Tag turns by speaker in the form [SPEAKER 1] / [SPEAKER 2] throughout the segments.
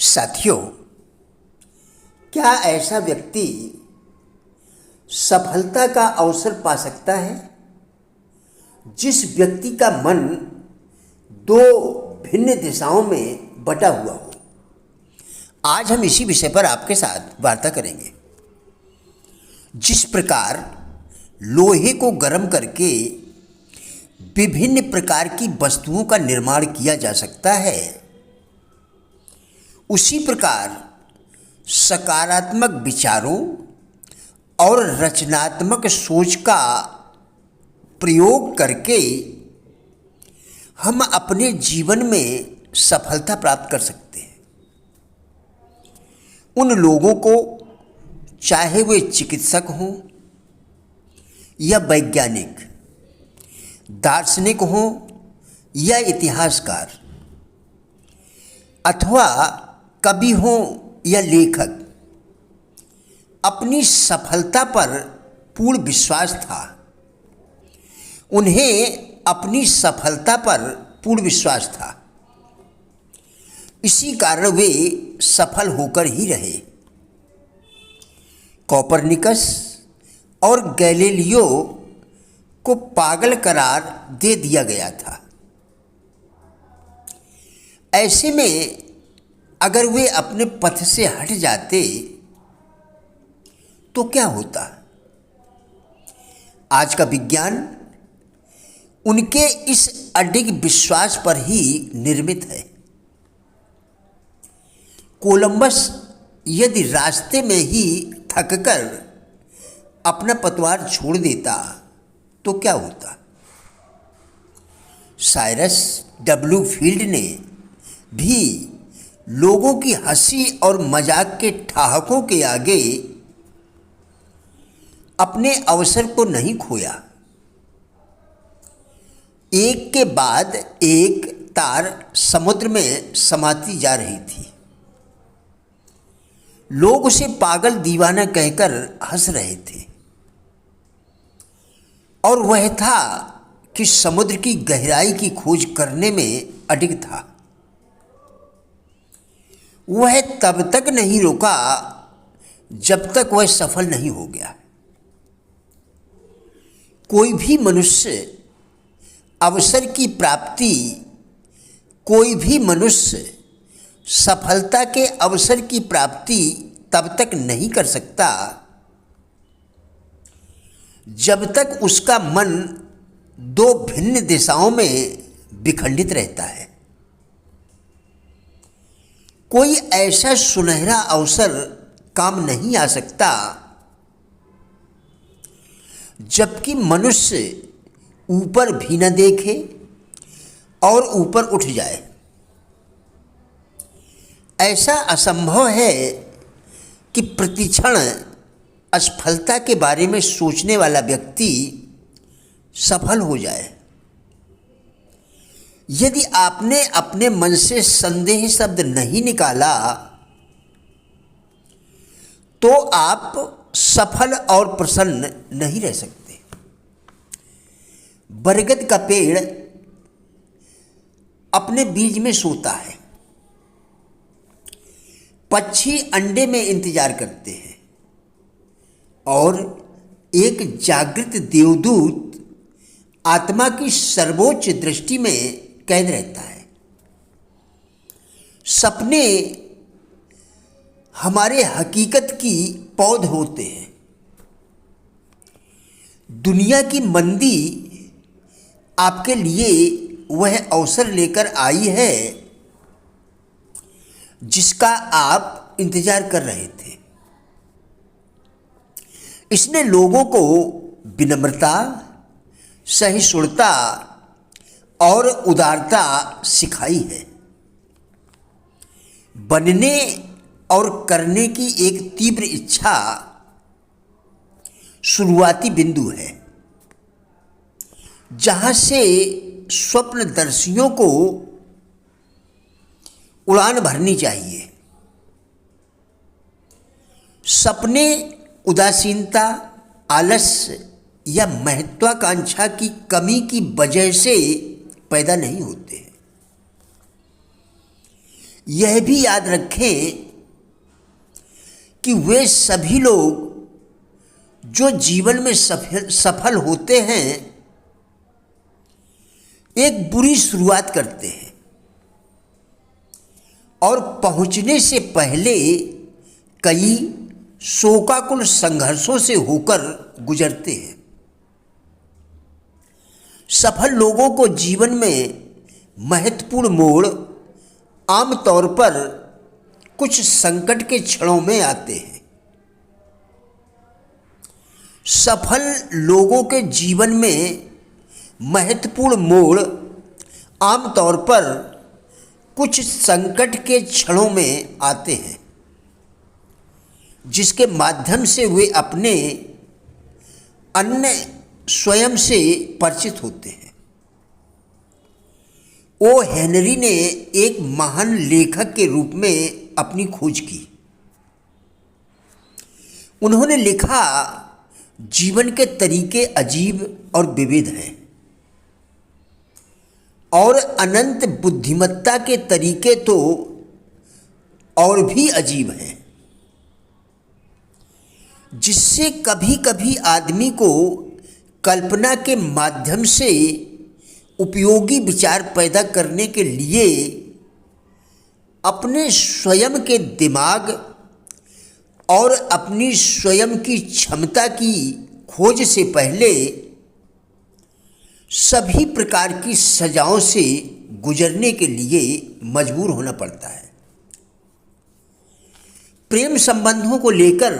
[SPEAKER 1] साथियों, क्या ऐसा व्यक्ति सफलता का अवसर पा सकता है जिस व्यक्ति का मन दो भिन्न दिशाओं में बटा हुआ हो? आज हम इसी विषय पर आपके साथ वार्ता करेंगे। जिस प्रकार लोहे को गर्म करके विभिन्न प्रकार की वस्तुओं का निर्माण किया जा सकता है, उसी प्रकार सकारात्मक विचारों और रचनात्मक सोच का प्रयोग करके हम अपने जीवन में सफलता प्राप्त कर सकते हैं। उन लोगों को, चाहे वे चिकित्सक हों या वैज्ञानिक, दार्शनिक हों या इतिहासकार, अथवा कवि हों या लेखक, अपनी सफलता पर पूर्ण विश्वास था। उन्हें अपनी सफलता पर पूर्ण विश्वास था, इसी कारण वे सफल होकर ही रहे। कोपरनिकस और गैलीलियो को पागल करार दे दिया गया था। ऐसे में अगर वे अपने पथ से हट जाते तो क्या होता? आज का विज्ञान उनके इस अडिग विश्वास पर ही निर्मित है। कोलंबस यदि रास्ते में ही थककर अपना पतवार छोड़ देता तो क्या होता? साइरस डब्ल्यू फील्ड ने भी लोगों की हंसी और मजाक के ठहाकों के आगे अपने अवसर को नहीं खोया। एक के बाद एक तार समुद्र में समाती जा रही थी। लोग उसे पागल दीवाना कहकर हंस रहे थे, और वह था कि समुद्र की गहराई की खोज करने में अडिग था। वह तब तक नहीं रुका जब तक वह सफल नहीं हो गया। कोई भी मनुष्य सफलता के अवसर की प्राप्ति तब तक नहीं कर सकता जब तक उसका मन दो भिन्न दिशाओं में विखंडित रहता है। कोई ऐसा सुनहरा अवसर काम नहीं आ सकता जबकि मनुष्य ऊपर भी न देखे और ऊपर उठ जाए। ऐसा असंभव है कि प्रतिक्षण असफलता के बारे में सोचने वाला व्यक्ति सफल हो जाए। यदि आपने अपने मन से संदेह शब्द नहीं निकाला तो आप सफल और प्रसन्न नहीं रह सकते। बरगद का पेड़ अपने बीज में सोता है, पक्षी अंडे में इंतजार करते हैं, और एक जागृत देवदूत आत्मा की सर्वोच्च दृष्टि में कैद रहता है। सपने हमारे हकीकत की पौध होते हैं। दुनिया की मंदी आपके लिए वह अवसर लेकर आई है जिसका आप इंतजार कर रहे थे। इसने लोगों को विनम्रता, सहिष्णुता और उदारता सिखाई है। बनने और करने की एक तीव्र इच्छा शुरुआती बिंदु है, जहां से स्वप्नदर्शियों को उड़ान भरनी चाहिए। सपने उदासीनता, आलस्य या महत्वाकांक्षा की कमी की वजह से पैदा नहीं होते हैं। यह भी याद रखें कि वे सभी लोग जो जीवन में सफल होते हैं एक बुरी शुरुआत करते हैं और पहुंचने से पहले कई शोकाकुल संघर्षों से होकर गुजरते हैं। सफल लोगों को जीवन में महत्वपूर्ण मोड़ आमतौर पर कुछ संकट के क्षणों में आते हैं। सफल लोगों के जीवन में महत्वपूर्ण मोड़ आमतौर पर कुछ संकट के क्षणों में आते हैं, जिसके माध्यम से वे अपने अन्य स्वयं से परिचित होते हैं। ओ हेनरी ने एक महान लेखक के रूप में अपनी खोज की। उन्होंने लिखा, जीवन के तरीके अजीब और विविध हैं और अनंत बुद्धिमत्ता के तरीके तो और भी अजीब हैं, जिससे कभी कभी आदमी को कल्पना के माध्यम से उपयोगी विचार पैदा करने के लिए अपने स्वयं के दिमाग और अपनी स्वयं की क्षमता की खोज से पहले सभी प्रकार की सजाओं से गुजरने के लिए मजबूर होना पड़ता है। प्रेम संबंधों को लेकर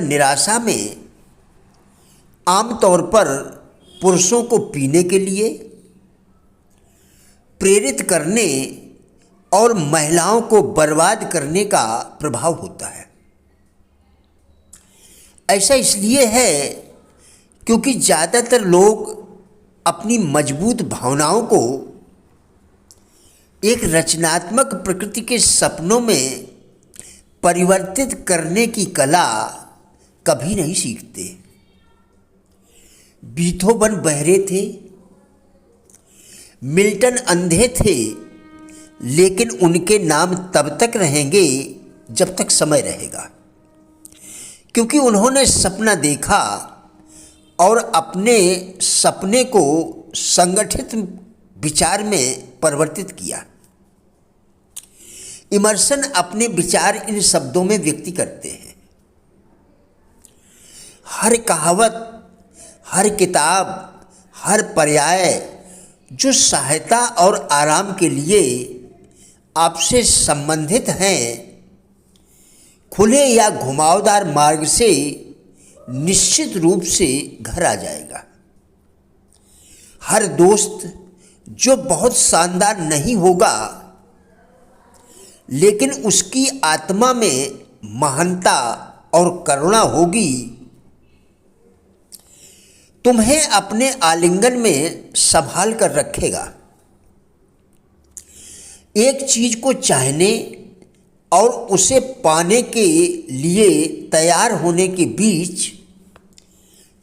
[SPEAKER 1] निराशा में आमतौर पर पुरुषों को पीने के लिए प्रेरित करने और महिलाओं को बर्बाद करने का प्रभाव होता है। ऐसा इसलिए है क्योंकि ज़्यादातर लोग अपनी मजबूत भावनाओं को एक रचनात्मक प्रकृति के सपनों में परिवर्तित करने की कला कभी नहीं सीखते। बीथोवन बहरे थे, मिल्टन अंधे थे, लेकिन उनके नाम तब तक रहेंगे जब तक समय रहेगा, क्योंकि उन्होंने सपना देखा और अपने सपने को संगठित विचार में परिवर्तित किया। इमर्सन अपने विचार इन शब्दों में व्यक्त करते हैं। हर कहावत, हर किताब, हर पर्याय जो सहायता और आराम के लिए आपसे संबंधित हैं, खुले या घुमावदार मार्ग से निश्चित रूप से घर आ जाएगा। हर दोस्त जो बहुत शानदार नहीं होगा, लेकिन उसकी आत्मा में महानता और करुणा होगी, तुम्हें अपने आलिंगन में संभाल कर रखेगा। एक चीज को चाहने और उसे पाने के लिए तैयार होने के बीच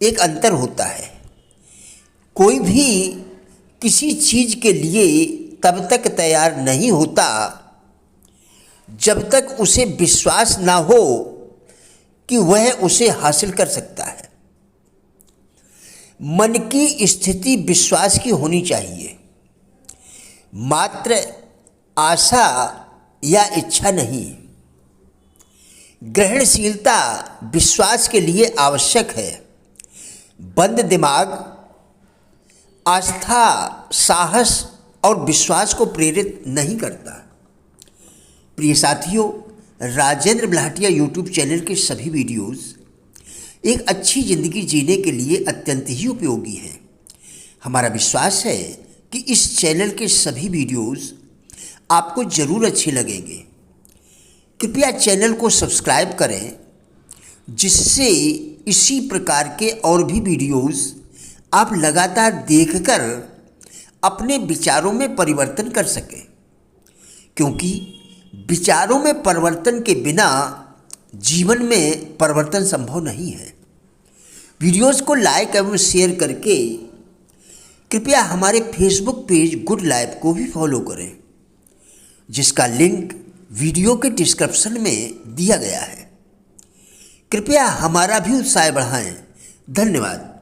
[SPEAKER 1] एक अंतर होता है। कोई भी किसी चीज के लिए तब तक तैयार नहीं होता जब तक उसे विश्वास ना हो कि वह उसे हासिल कर सकता है। मन की स्थिति विश्वास की होनी चाहिए, मात्र आशा या इच्छा नहीं। ग्रहणशीलता विश्वास के लिए आवश्यक है। बंद दिमाग आस्था, साहस और विश्वास को प्रेरित नहीं करता। प्रिय साथियों, राजेंद्र बल्हाटिया यूट्यूब चैनल के सभी वीडियोस एक अच्छी ज़िंदगी जीने के लिए अत्यंत ही उपयोगी हैं। हमारा विश्वास है कि इस चैनल के सभी वीडियोस आपको ज़रूर अच्छे लगेंगे। कृपया चैनल को सब्सक्राइब करें, जिससे इसी प्रकार के और भी वीडियोस आप लगातार देखकर अपने विचारों में परिवर्तन कर सकें, क्योंकि विचारों में परिवर्तन के बिना जीवन में परिवर्तन संभव नहीं है। वीडियोस को लाइक एवं शेयर करके कृपया हमारे फेसबुक पेज गुड लाइफ को भी फॉलो करें, जिसका लिंक वीडियो के डिस्क्रिप्शन में दिया गया है। कृपया हमारा भी उत्साह बढ़ाएं। धन्यवाद।